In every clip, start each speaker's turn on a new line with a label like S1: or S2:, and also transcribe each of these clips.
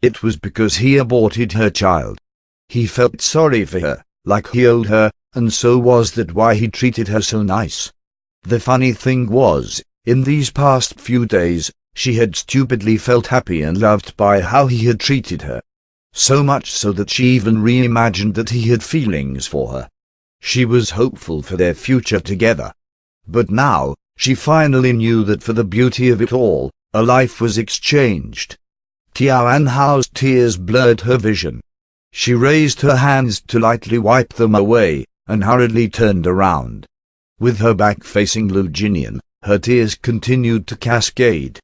S1: It was because he aborted her child. He felt sorry for her, like he owed her, and so was that why he treated her so nice. The funny thing was, in these past few days, she had stupidly felt happy and loved by how he had treated her. So much so that she even reimagined that he had feelings for her. She was hopeful for their future together. But now, she finally knew that for the beauty of it all, a life was exchanged. Tian Hao's tears blurred her vision. She raised her hands to lightly wipe them away, and hurriedly turned around. With her back facing Lu Jinian, her tears continued to cascade.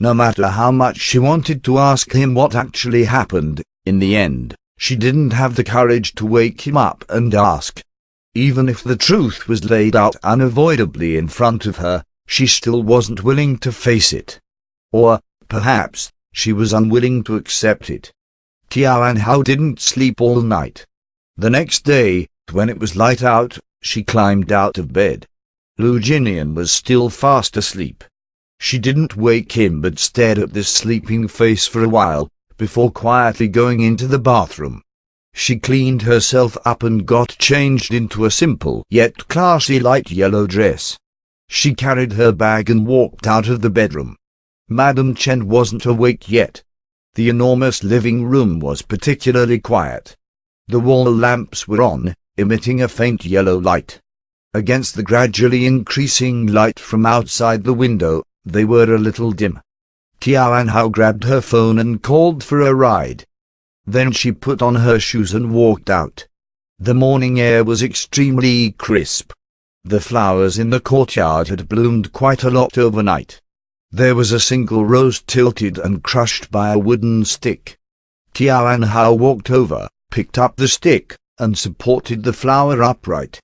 S1: No matter how much she wanted to ask him what actually happened, in the end, she didn't have the courage to wake him up and ask. Even if the truth was laid out unavoidably in front of her, she still wasn't willing to face it. Or, perhaps, she was unwilling to accept it. Tian Hao didn't sleep all night. The next day, when it was light out, she climbed out of bed. Lu Jinian was still fast asleep. She didn't wake him but stared at this sleeping face for a while, before quietly going into the bathroom. She cleaned herself up and got changed into a simple yet classy light yellow dress. She carried her bag and walked out of the bedroom. Madame Chen wasn't awake yet. The enormous living room was particularly quiet. The wall lamps were on, emitting a faint yellow light. Against the gradually increasing light from outside the window, they were a little dim. Tian Hao grabbed her phone and called for a ride. Then she put on her shoes and walked out. The morning air was extremely crisp. The flowers in the courtyard had bloomed quite a lot overnight. There was a single rose tilted and crushed by a wooden stick. Tian Hao walked over, picked up the stick, and supported the flower upright.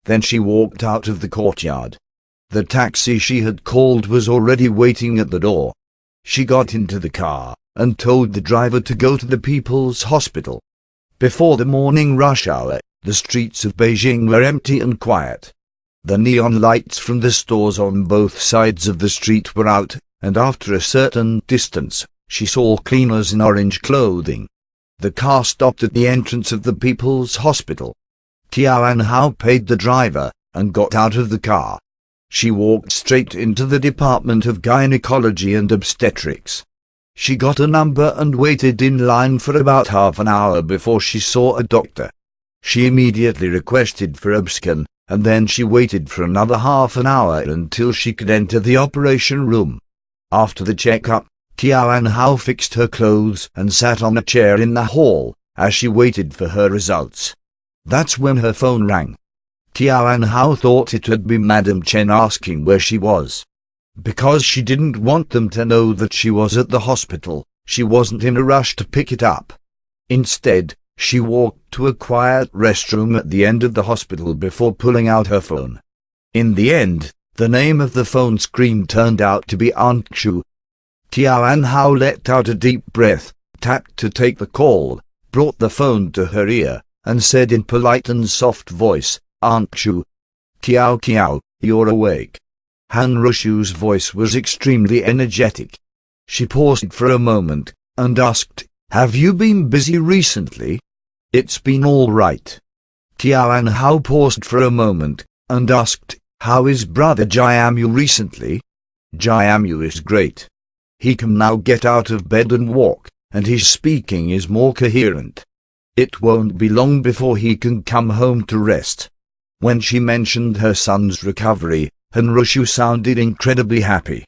S1: Then she walked out of the courtyard. The taxi she had called was already waiting at the door. She got into the car, and told the driver to go to the People's Hospital. Before the morning rush hour, the streets of Beijing were empty and quiet. The neon lights from the stores on both sides of the street were out, and after a certain distance, she saw cleaners in orange clothing. The car stopped at the entrance of the People's Hospital. Tian Hao paid the driver, and got out of the car. She walked straight into the Department of Gynecology and Obstetrics. She got a number and waited in line for about half an hour before she saw a doctor. She immediately requested for obscan, and then she waited for another half an hour until she could enter the operation room. After the checkup, Tian Hao fixed her clothes and sat on a chair in the hall, as she waited for her results. That's when her phone rang. Tian Hao thought it had been Madame Chen asking where she was. Because she didn't want them to know that she was at the hospital, she wasn't in a rush to pick it up. Instead, she walked to a quiet restroom at the end of the hospital before pulling out her phone. In the end, the name of the phone screen turned out to be Aunt Xu. Tian Hao let out a deep breath, tapped to take the call, brought the phone to her ear, and said in polite and soft voice, "Aunt Xu. Kiao Kiao, you're awake." Han Rushu's voice was extremely energetic. She paused for a moment, and asked, "Have you been busy recently?" "It's been all right." Tian Hao paused for a moment, and asked, "How is brother Jiamu recently?" "Jiamu is great. He can now get out of bed and walk, and his speaking is more coherent. It won't be long before he can come home to rest." When she mentioned her son's recovery, Han Rushu sounded incredibly happy.